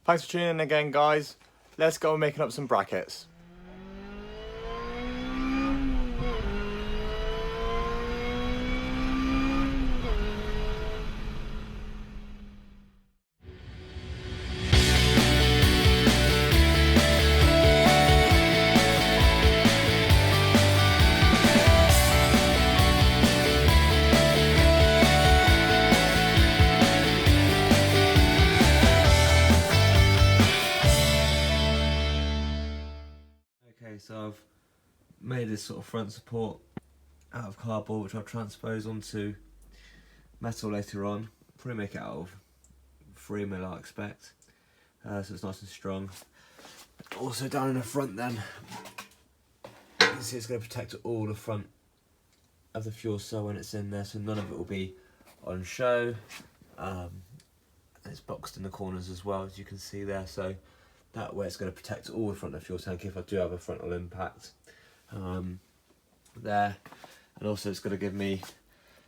Thanks for tuning in again, guys. Let's go making up some brackets. Okay, so I've made this sort of front support out of cardboard, which I'll transpose onto metal later on. Probably make it out of 3mm, I expect, so it's nice and strong. Also down in the front then, you can see it's going to protect all the front of the fuel cell when it's in there, so none of it will be on show. It's boxed in the corners as well, as you can see there, so that way it's going to protect all the front of the fuel tank if I do have a frontal impact there. And also it's going to give me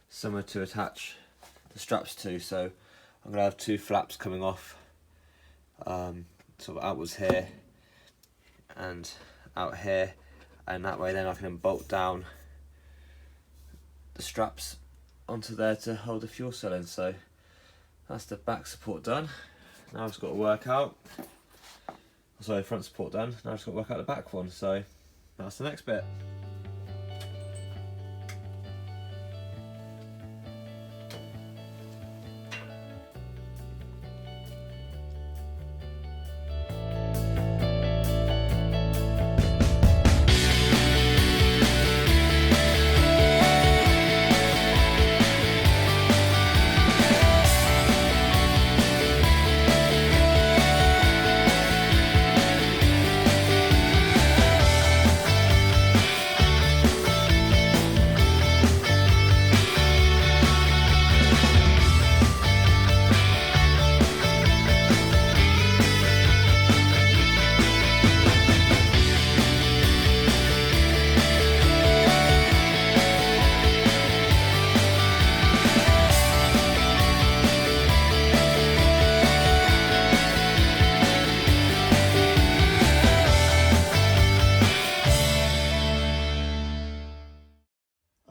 somewhere to attach the straps to, so I'm going to have two flaps coming off sort of outwards here and out here, and that way then I can bolt down the straps onto there to hold the fuel cell in. So that's the back support done. Now I've just got to work out, sorry, front support done, now I've just got to work out the back one, so that's the next bit.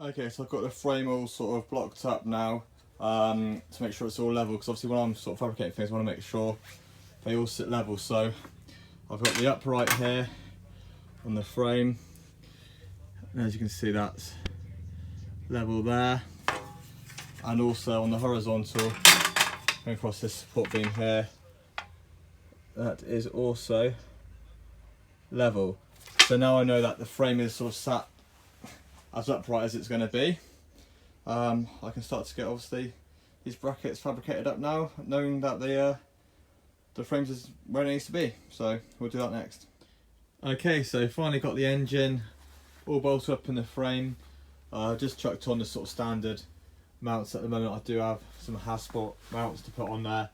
Okay, so I've got the frame all sort of blocked up now to make sure it's all level, because obviously when I'm sort of fabricating things I want to make sure they all sit level. So I've got the upright here on the frame, and as you can see that's level there, and also on the horizontal going across this support beam here, that is also level. So now I know that the frame is sort of sat as upright as it's going to be. I can start to get obviously these brackets fabricated up now, knowing that the frames is where it needs to be. So we'll do that next. Okay, so finally got the engine all bolted up in the frame. Just chucked on the sort of standard mounts at the moment. I do have some Hasport mounts to put on there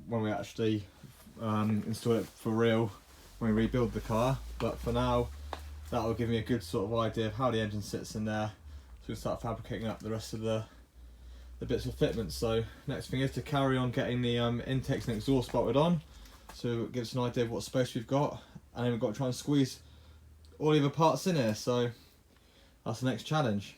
when we actually install it for real when we rebuild the car, but for now that will give me a good sort of idea of how the engine sits in there, so we'll start fabricating up the rest of the bits of fitment. So next thing is to carry on getting the intakes and exhaust bolted on, so it gives an idea of what space we've got, and then we've got to try and squeeze all the other parts in here, so that's the next challenge.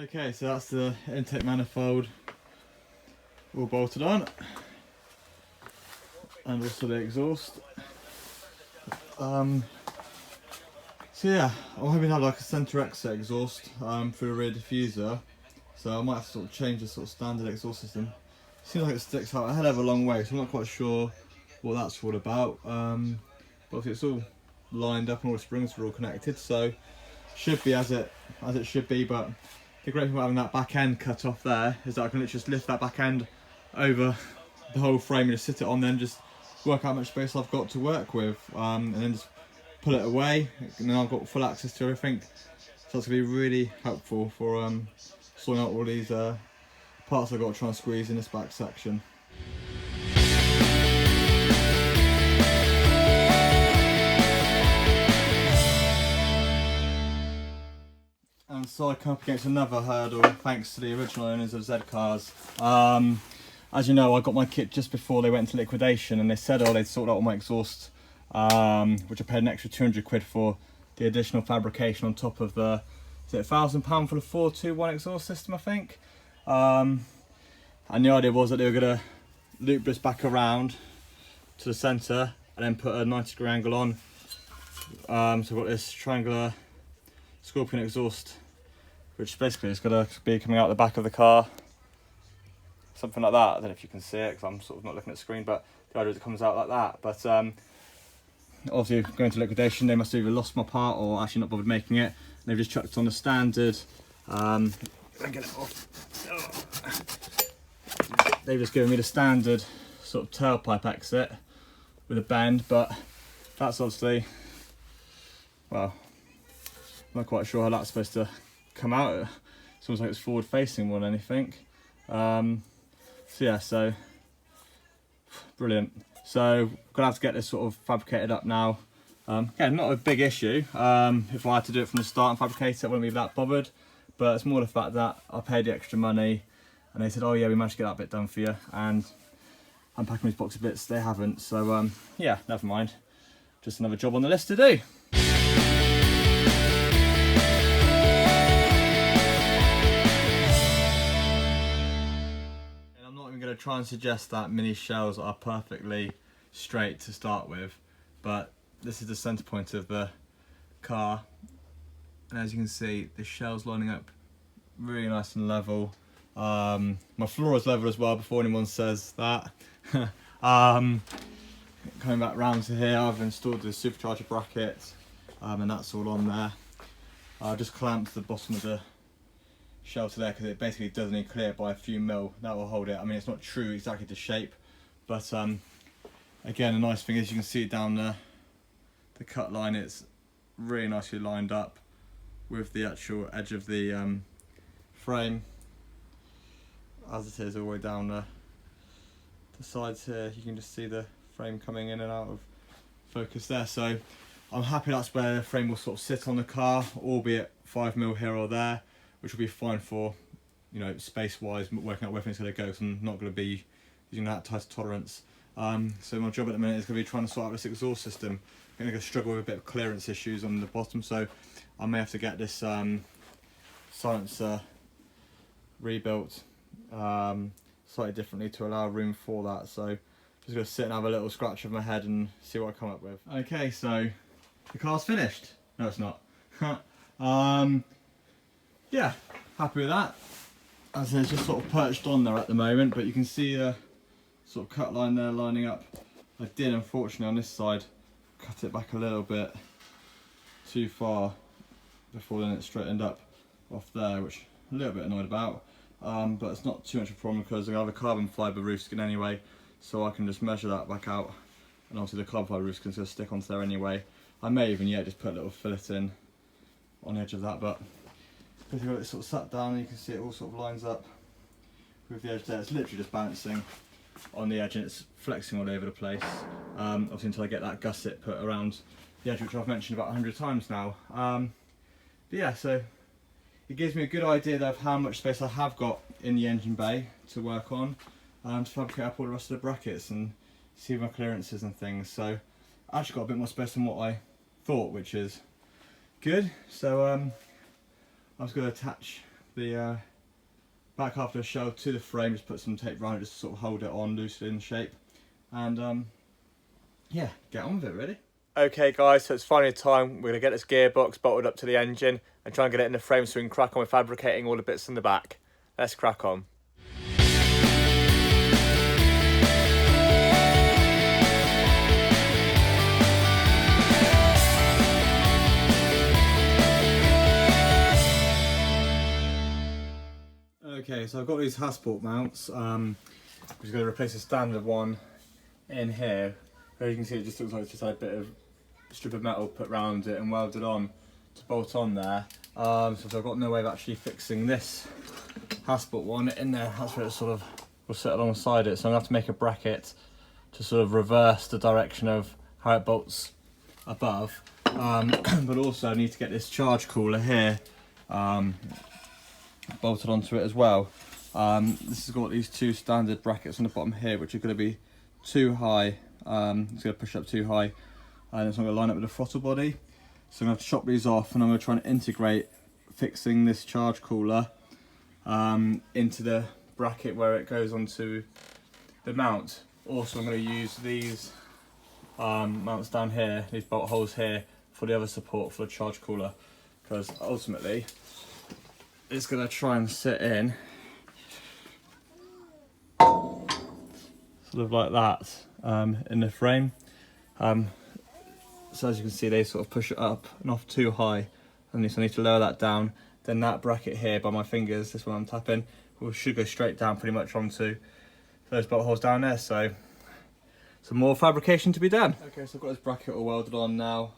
Okay, so that's the intake manifold all bolted on, and also the exhaust. So yeah, I'm hoping to have like a centre exit exhaust through the rear diffuser, so I might have to sort of change the sort of standard exhaust system. Seems like it sticks out a hell of a long way, so I'm not quite sure what that's all about. But it's all lined up and all the springs are all connected, so should be as it should be. But the great thing about having that back end cut off there is that I can literally just lift that back end over the whole frame and just sit it on, then just work out how much space I've got to work with, and then just pull it away, and then I've got full access to everything. So that's going to be really helpful for sorting out all these parts I've got to try and squeeze in this back section. And so I come up against another hurdle thanks to the original owners of Z Cars. As you know, I got my kit just before they went into liquidation, and they said, oh, they'd sorted out all my exhaust, which I paid an extra 200 quid for the additional fabrication on top of the, is it £1,000 for the 421 exhaust system, I think. And the idea was that they were going to loop this back around to the centre and then put a 90-degree angle on. So I've got this triangular Scorpion exhaust, which basically is going to be coming out the back of the car, something like that. I don't know if you can see it because I'm sort of not looking at the screen, but the idea is it comes out like that. But obviously going to liquidation, they must have either lost my part or actually not bothered making it. They've just chucked on the standard, get it off. They've just given me the standard sort of tailpipe exit with a bend, but that's obviously, well, I'm not quite sure how that's supposed to come out. It's almost like it's forward facing more than anything. So yeah, so brilliant. So gonna have to get this sort of fabricated up now. Again, not a big issue. If I had to do it from the start and fabricate it, I wouldn't be that bothered. But it's more the fact that I paid the extra money and they said, oh yeah, we managed to get that bit done for you. And unpacking these box of bits, they haven't. So yeah, never mind. Just another job on the list to do. Going to try and suggest that mini shells are perfectly straight to start with, but this is the center point of the car, and as you can see, the shell's lining up really nice and level. My floor is level as well, before anyone says that. Coming back round to here, I've installed the supercharger bracket, and that's all on there. I just clamped the bottom of the shelter there because it basically does need clear by a few mil. That will hold it. I mean, it's not true exactly to shape, but again, the nice thing is you can see down the cut line, it's really nicely lined up with the actual edge of the frame, as it is all the way down the sides here. You can just see the frame coming in and out of focus there. So I'm happy that's where the frame will sort of sit on the car, albeit 5 mil here or there, which will be fine for, you know, space-wise, working out where things are going to go, because I'm not going to be using that tight tolerance. So my job at the minute is going to be trying to sort out this exhaust system. I'm going to struggle with a bit of clearance issues on the bottom, so I may have to get this silencer rebuilt slightly differently to allow room for that. So I'm just going to sit and have a little scratch of my head and see what I come up with. Okay, so the car's finished. No, it's not. Yeah, happy with that. As it's just sort of perched on there at the moment, but you can see the sort of cut line there lining up. I did, unfortunately, on this side cut it back a little bit too far before then it straightened up off there, which I'm a little bit annoyed about. But it's not too much of a problem because I have a carbon fibre roof skin anyway, so I can just measure that back out, and obviously the carbon fibre roof skin's going to stick onto there anyway. I may even just put a little fillet in on the edge of that, but because I've got it sort of sat down, and you can see it all sort of lines up with the edge there. It's literally just bouncing on the edge and it's flexing all over the place. Obviously until I get that gusset put around the edge, which I've mentioned about 100 times now. But yeah, so it gives me a good idea of how much space I have got in the engine bay to work on, to fabricate up all the rest of the brackets and see my clearances and things. So I actually got a bit more space than what I thought, which is good. So I was going to attach the back half of the shell to the frame, just put some tape around it just to sort of hold it on loosely in shape, and yeah, get on with it really. Okay guys, so it's finally time. We're going to get this gearbox bolted up to the engine and try and get it in the frame so we can crack on with fabricating all the bits in the back. Let's crack on. Okay, so I've got these Hasport mounts, which is going to replace a standard one in here. As you can see, it just looks like it's just had a bit of strip of metal put around it and welded on to bolt on there. So I've got no way of actually fixing this has to put one in there. That's where it sort of will sit alongside it. So I'm gonna have to make a bracket to sort of reverse the direction of how it bolts above. But also I need to get this charge cooler here bolted onto it as well. This has got these two standard brackets on the bottom here, which are going to be too high. It's going to push up too high, and it's not going to line up with the throttle body. So I'm going to have to chop these off, and I'm going to try and integrate fixing this charge cooler into the bracket where it goes onto the mount. Also, I'm going to use these mounts down here, these bolt holes here, for the other support for the charge cooler, because ultimately it's going to try and sit in sort of like that in the frame. So as you can see, they sort of push it up and off too high, and so I need to lower that down. Then that bracket here by my fingers, this one I'm tapping, should go straight down pretty much onto those bolt holes down there. So some more fabrication to be done. Okay, so I've got this bracket all welded on now,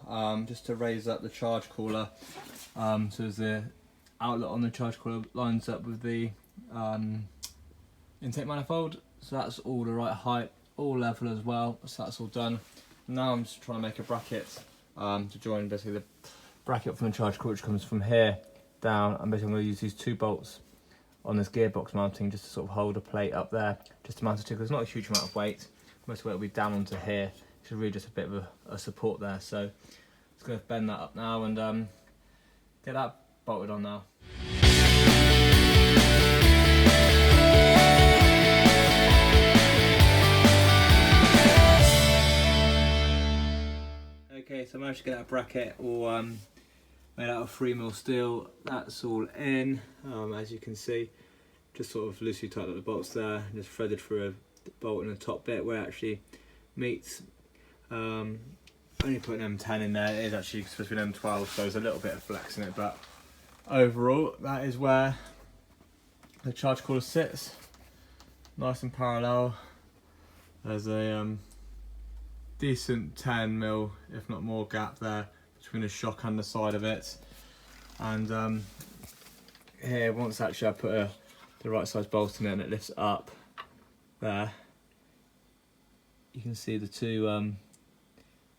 just to raise up the charge cooler. So as the outlet on the charge cooler lines up with the intake manifold, so that's all the right height, all level as well, so that's all done. Now I'm just trying to make a bracket to join basically the bracket from the charge cooler, which comes from here down, and basically I'm going to use these two bolts on this gearbox mounting just to sort of hold a plate up there, just to mount it to, because it's not a huge amount of weight. Most of it will be down onto here, it's really just a bit of a support there. So just going to bend that up now and get that bolted on now. Okay, so I managed to get that bracket all made out of 3mm steel. That's all in, as you can see. Just sort of loosely tightened up the bolts there, and just threaded through a bolt in the top bit where it actually meets. Only put an M10 in there. It is actually supposed to be an M12, so there's a little bit of flex in it, but overall that is where the charge cooler sits, nice and parallel. There's a decent 10mm, if not more, gap there between the shock and the side of it. And here, once actually I put the right size bolt in it and it lifts up there, you can see the two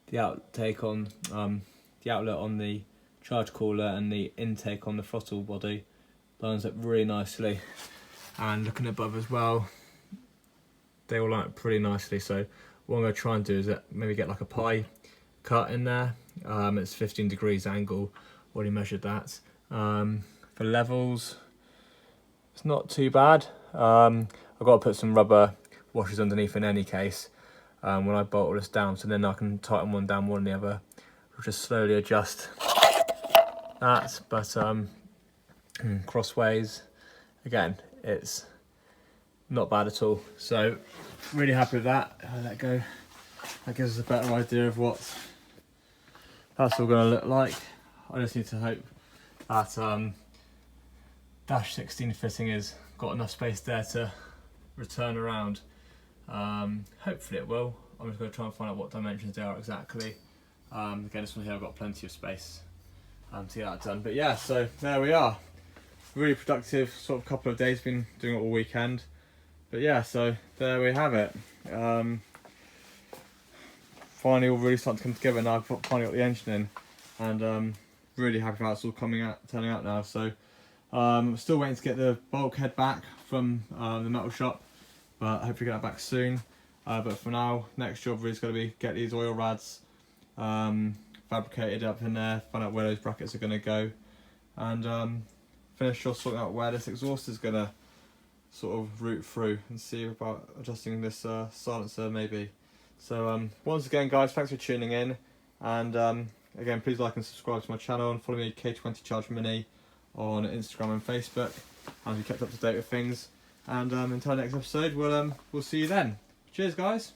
the outtake on the outlet on the charge cooler and the intake on the throttle body lines up really nicely. And looking above as well, they all line up pretty nicely. So what I'm going to try and do is maybe get like a pie cut in there. It's 15 degrees angle, already measured that. For levels, it's not too bad. I've got to put some rubber washers underneath in any case when I bolt all this down, so then I can tighten one down more than the other. I'll just slowly adjust that, but crossways, again, it's not bad at all. So really happy with that. I'll let go. That gives us a better idea of what that's all going to look like. I just need to hope that dash 16 fitting has got enough space there to return around. Hopefully it will. I'm just going to try and find out what dimensions they are exactly. Again, this one here I've got plenty of space to get that done. But yeah, so there we are. Really productive sort of couple of days, been doing it all weekend. But yeah, so there we have it. Finally all really starting to come together now. I've finally got the engine in, and really happy how it's all turning out now. So I'm still waiting to get the bulkhead back from the metal shop, but hopefully get that back soon. But for now, next job really is going to be get these oil rads fabricated up in there, find out where those brackets are going to go, and finish off sorting out where this exhaust is going to sort of route through, and see about adjusting this silencer maybe. So once again guys, thanks for tuning in, and again please like and subscribe to my channel, and follow me K20 Charge Mini on Instagram and Facebook, and be kept up to date with things. And until next episode, we'll see you then. Cheers guys.